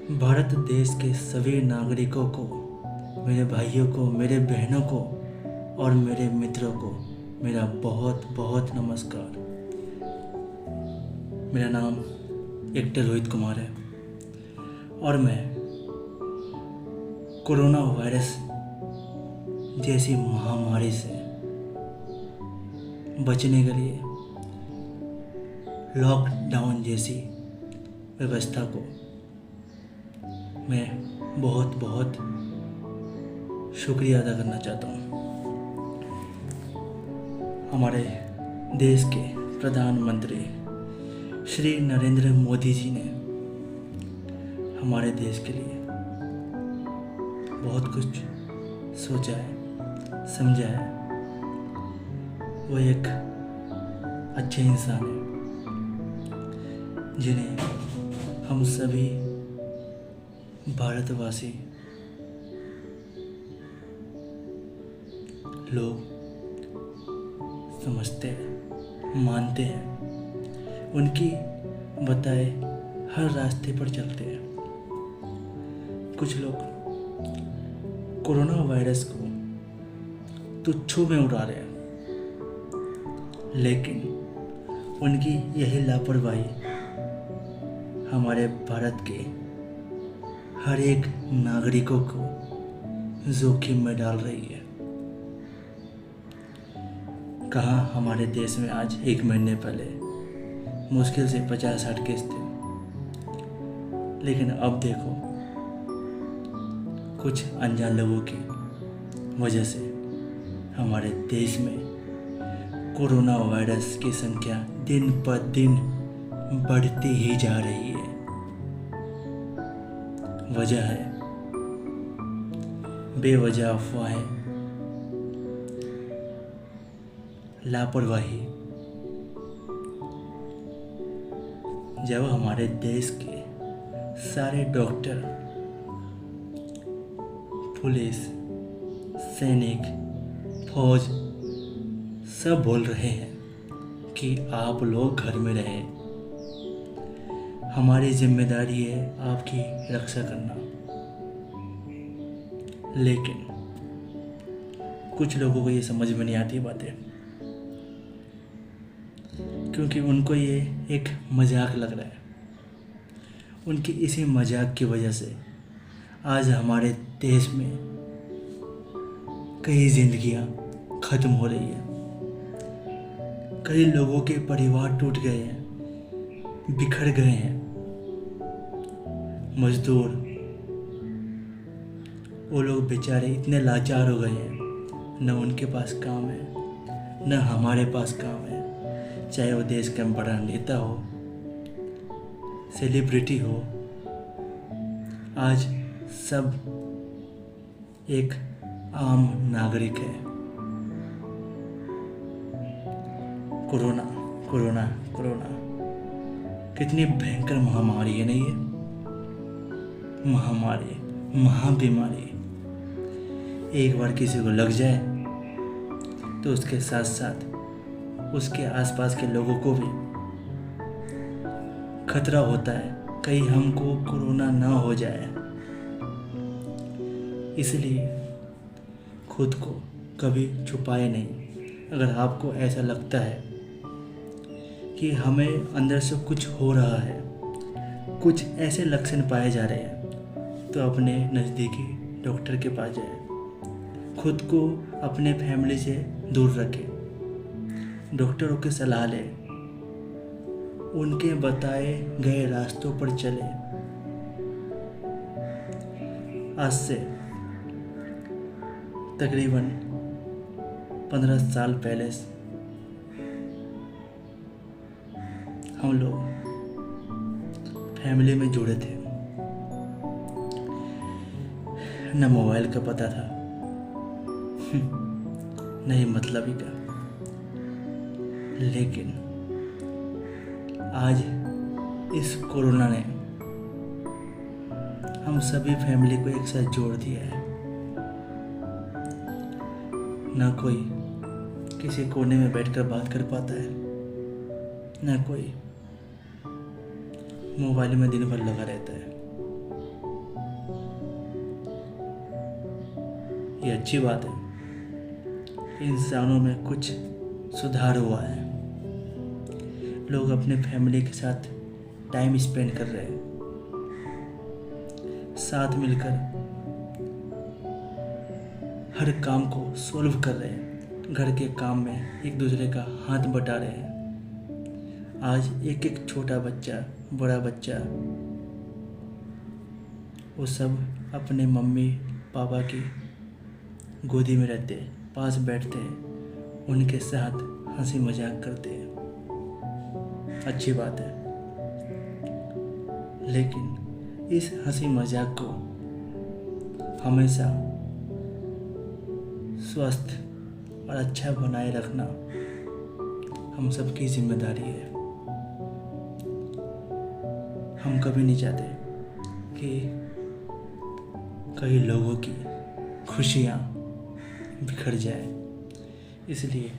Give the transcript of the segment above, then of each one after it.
भारत देश के सभी नागरिकों को, मेरे भाइयों को, मेरे बहनों को और मेरे मित्रों को मेरा बहुत बहुत नमस्कार। मेरा नाम एक्टर रोहित कुमार है और मैं कोरोना वायरस जैसी महामारी से बचने के लिए लॉकडाउन जैसी व्यवस्था को मैं बहुत बहुत शुक्रिया अदा करना चाहता हूँ। हमारे देश के प्रधानमंत्री श्री नरेंद्र मोदी जी ने हमारे देश के लिए बहुत कुछ सोचा है, समझा है। वो एक अच्छे इंसान है जिन्हें हम सभी भारतवासी लोग समझते हैं, मानते हैं, उनकी बताए हर रास्ते पर चलते हैं। कुछ लोग कोरोना वायरस को तुच्छों में उड़ा रहे हैं, लेकिन उनकी यही लापरवाही हमारे भारत के हर एक नागरिकों को जोखिम में डाल रही है। कहाँ हमारे देश में आज एक महीने पहले मुश्किल से 50-60 केस थे, लेकिन अब देखो कुछ अनजान लोगों की वजह से हमारे देश में कोरोना वायरस की संख्या दिन पर दिन बढ़ती ही जा रही है। वजह है बेवजह अफवाहें, लापरवाही। जब हमारे देश के सारे डॉक्टर, पुलिस, सैनिक, फौज सब बोल रहे हैं कि आप लोग घर में रहें, हमारी जिम्मेदारी है आपकी रक्षा करना, लेकिन कुछ लोगों को ये समझ में नहीं आती बातें, क्योंकि उनको ये एक मजाक लग रहा है। उनकी इसी मजाक की वजह से आज हमारे देश में कई जिंदगियां खत्म हो रही है, कई लोगों के परिवार टूट गए हैं, बिखर गए हैं। मजदूर, वो लोग बेचारे इतने लाचार हो गए हैं, न उनके पास काम है न हमारे पास काम है। चाहे वो देश का बड़ा नेता हो, सेलिब्रिटी हो, आज सब एक आम नागरिक है। कोरोना कोरोना कोरोना कितनी भयंकर महामारी है नहीं है? महामारी, महाबीमारी। एक बार किसी को लग जाए तो उसके साथ साथ उसके आसपास के लोगों को भी खतरा होता है कहीं हमको कोरोना ना हो जाए। इसलिए खुद को कभी छुपाए नहीं। अगर आपको ऐसा लगता है कि हमें अंदर से कुछ हो रहा है, कुछ ऐसे लक्षण पाए जा रहे हैं, तो अपने नज़दीकी डॉक्टर के पास जाए। खुद को अपने फैमिली से दूर रखें, डॉक्टरों की सलाह लें, उनके बताए गए रास्तों पर चले। आज से तकरीबन 15 साल पहले हम लोग फैमिली में जुड़े थे। न मोबाइल का पता था, नहीं मतलबी का, लेकिन आज इस कोरोना ने हम सभी फैमिली को एक साथ जोड़ दिया है। ना कोई किसी कोने में बैठकर बात कर पाता है, ना कोई मोबाइल में दिन भर लगा रहता है। ये अच्छी बात है। इंसानों में कुछ सुधार हुआ है। लोग अपने फैमिली के साथ टाइम स्पेंड कर रहे हैं, साथ मिलकर हर काम को सॉल्व कर रहे हैं, घर के काम में एक दूसरे का हाथ बटा रहे हैं। आज एक एक छोटा बच्चा, बड़ा बच्चा, वो सब अपने मम्मी पापा की गोदी में रहते हैं, पास बैठते हैं, उनके साथ हंसी मजाक करते हैं। अच्छी बात है, लेकिन इस हंसी मजाक को हमेशा स्वस्थ और अच्छा बनाए रखना हम सबकी जिम्मेदारी है। हम कभी नहीं चाहते कि कई लोगों की खुशियाँ बिखर जाए। इसलिए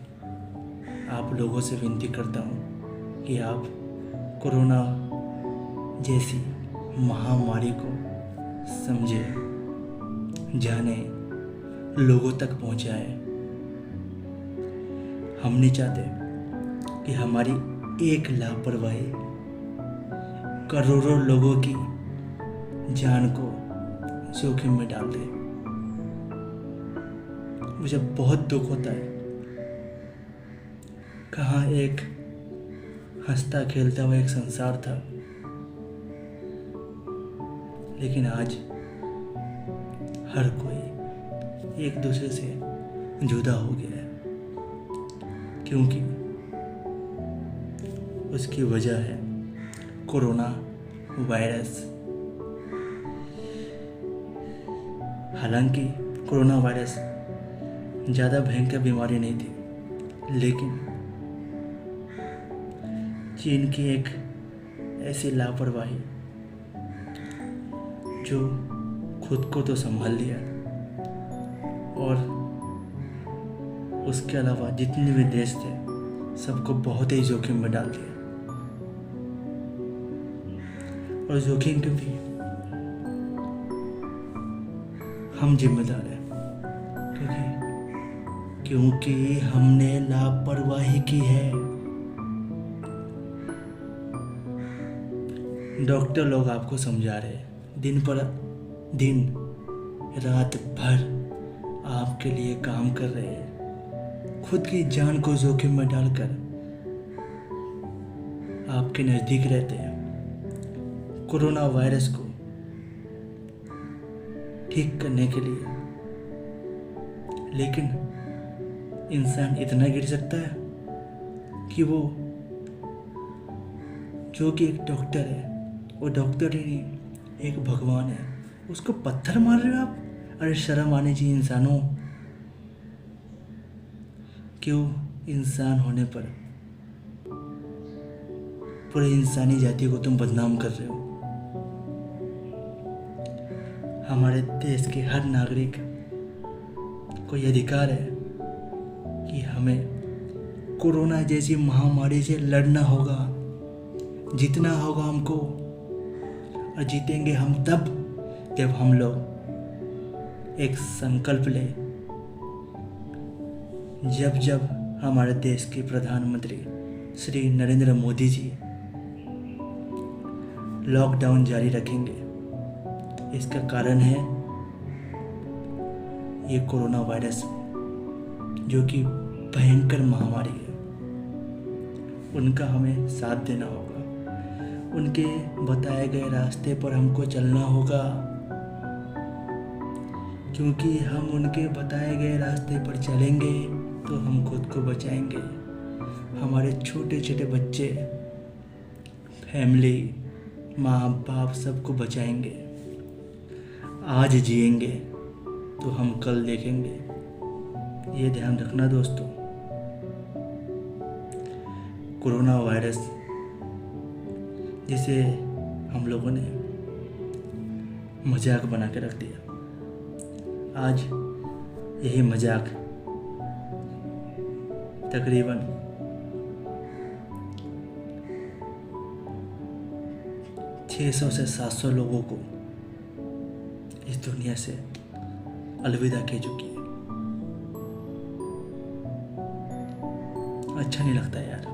आप लोगों से विनती करता हूँ कि आप कोरोना जैसी महामारी को समझे, जाने, लोगों तक पहुँचाए। हम नहीं चाहते कि हमारी एक लापरवाही करोड़ों लोगों की जान को जोखिम में डाल दे। मुझे बहुत दुख होता है। कहाँ एक हंसता खेलता हुआ एक संसार था, लेकिन आज हर कोई एक दूसरे से जुदा हो गया है, क्योंकि उसकी वजह है कोरोना वायरस। हालांकि कोरोना वायरस ज़्यादा भयंकर बीमारी नहीं थी, लेकिन चीन की एक ऐसी लापरवाही जो खुद को तो संभाल लिया और उसके अलावा जितने भी देश थे सबको बहुत ही जोखिम में डाल दिया। और जोखिम के भी हम जिम्मेदार हैं, क्योंकि हमने लापरवाही की है। डॉक्टर लोग आपको समझा रहे हैं, दिन पर दिन रात भर आपके लिए काम कर रहे हैं, खुद की जान को जोखिम में डालकर आपके नज़दीक रहते हैं। कोरोना वायरस को ठीक करने के लिए, लेकिन इंसान इतना गिर सकता है कि वो जो कि एक डॉक्टर है, वो डॉक्टर ही नहीं, एक भगवान है, उसको पत्थर मार रहे हो आप। अरे शर्म आनी चाहिए इंसानों। क्यों इंसान होने पर पूरे इंसानी जाति को तुम बदनाम कर रहे हो? हमारे देश के हर नागरिक को यह अधिकार है कि हमें कोरोना जैसी महामारी से लड़ना होगा, जीतना होगा हमको। और जीतेंगे हम तब जब हम लोग एक संकल्प लें, जब हमारे देश के प्रधानमंत्री श्री नरेंद्र मोदी जी लॉकडाउन जारी रखेंगे। इसका कारण है ये कोरोना वायरस, जो कि भयंकर महामारी है। उनका हमें साथ देना होगा, उनके बताए गए रास्ते पर हमको चलना होगा, क्योंकि हम उनके बताए गए रास्ते पर चलेंगे तो हम खुद को बचाएंगे, हमारे छोटे छोटे बच्चे, फैमिली, माँ बाप सबको बचाएंगे। आज जिएंगे तो हम कल देखेंगे, ये ध्यान रखना दोस्तों। कोरोना वायरस जिसे हम लोगों ने मजाक बना के रख दिया, आज यही मजाक तकरीबन 600 से 700 लोगों को इस दुनिया से अलविदा कह चुकी है। अच्छा नहीं लगता यार।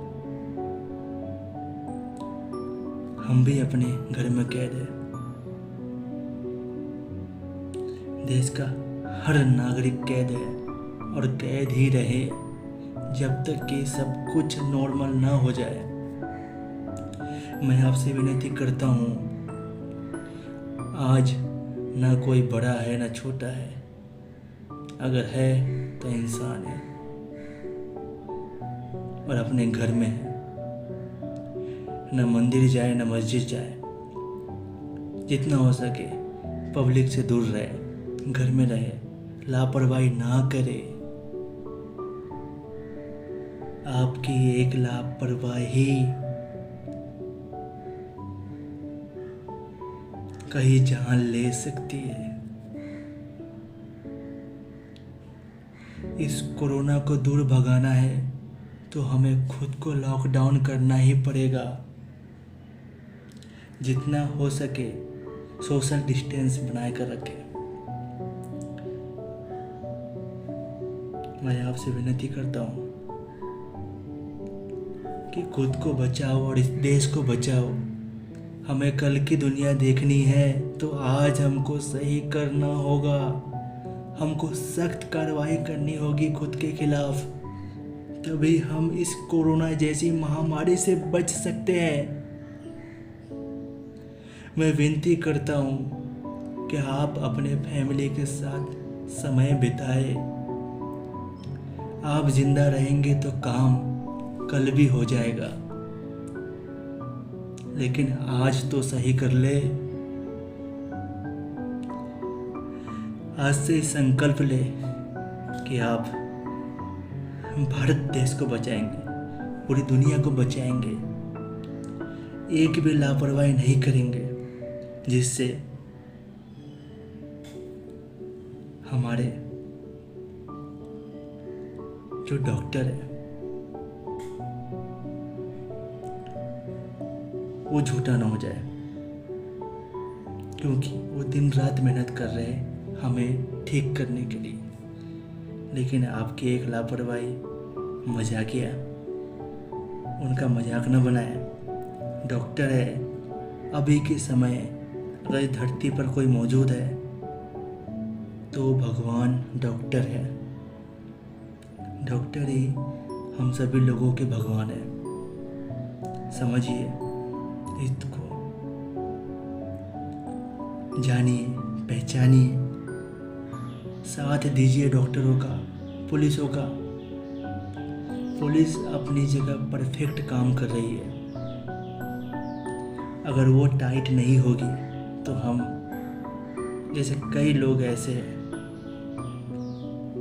हम भी अपने घर में कैद है। देश का हर नागरिक कैद है और कैद ही रहे जब तक कि सब कुछ नॉर्मल ना हो जाए। मैं आपसे विनती करता हूँ, आज ना कोई बड़ा है ना छोटा है, अगर है तो इंसान है और अपने घर में है। न मंदिर जाए न मस्जिद जाए, जितना हो सके पब्लिक से दूर रहे, घर में रहे, लापरवाही ना करे। आपकी एक लापरवाही कहीं जान ले सकती है। इस कोरोना को दूर भगाना है तो हमें खुद को लॉकडाउन करना ही पड़ेगा। जितना हो सके सोशल डिस्टेंस बनाए कर रखें। मैं आपसे विनती करता हूँ कि खुद को बचाओ और इस देश को बचाओ। हमें कल की दुनिया देखनी है तो आज हमको सही करना होगा। हमको सख्त कार्रवाई करनी होगी खुद के खिलाफ, तभी हम इस कोरोना जैसी महामारी से बच सकते हैं। मैं विनती करता हूँ कि आप अपने फैमिली के साथ समय बिताए। आप जिंदा रहेंगे तो काम कल भी हो जाएगा, लेकिन आज तो सही कर ले। आज से संकल्प ले कि आप भारत देश को बचाएंगे, पूरी दुनिया को बचाएंगे। एक भी लापरवाही नहीं करेंगे, जिससे हमारे जो डॉक्टर है वो झूठा ना हो जाए, क्योंकि वो दिन रात मेहनत कर रहे हैं हमें ठीक करने के लिए। लेकिन आपकी एक लापरवाही मजाकिया, उनका मजाक न बनाए। डॉक्टर है, अभी के समय अगर इस धरती पर कोई मौजूद है तो भगवान डॉक्टर है। डॉक्टर ही हम सभी लोगों के भगवान है। समझिए इसको, जानिए, पहचानिए, साथ दीजिए डॉक्टरों का, पुलिसों का। पुलिस अपनी जगह परफेक्ट काम कर रही है। अगर वो टाइट नहीं होगी तो हम जैसे कई लोग ऐसे हैं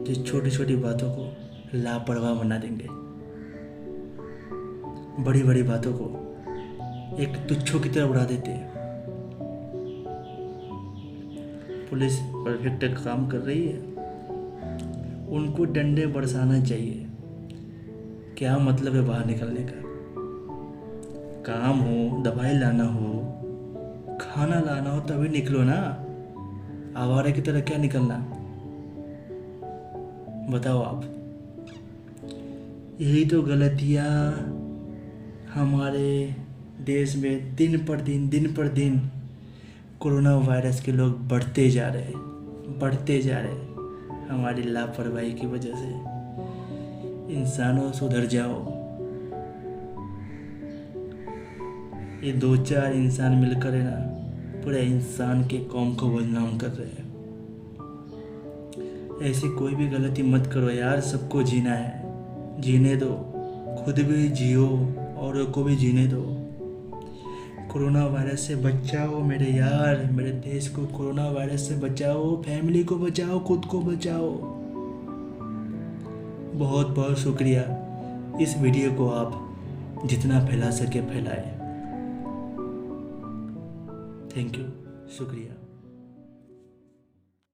जो छोटी छोटी बातों को लापरवाह बना देंगे, बड़ी बड़ी बातों को एक तुच्छों की तरह उड़ा देते हैं। पुलिस परफेक्ट काम कर रही है, उनको डंडे बरसाना चाहिए। क्या मतलब है बाहर निकलने का? काम हो, दवाई लाना हो, खाना लाना हो तभी निकलो ना। आवारा की तरह क्या निकलना? बताओ आप। यही तो गलतियाँ हमारे देश में दिन पर दिन कोरोना वायरस के लोग बढ़ते जा रहे हैं हमारी लापरवाही की वजह से। इंसानों सुधर जाओ। ये 2-4 इंसान मिलकर है ना, पूरे इंसान के कौम को बदनाम कर रहे हैं। ऐसी कोई भी गलती मत करो यार। सबको जीना है, जीने दो, खुद भी जियो, औरों को भी जीने दो। कोरोना वायरस से बचाओ मेरे यार, मेरे देश को कोरोना वायरस से बचाओ, फैमिली को बचाओ, खुद को बचाओ। बहुत बहुत शुक्रिया। इस वीडियो को आप जितना फैला सके फैलाएं। थैंक यू, शुक्रिया।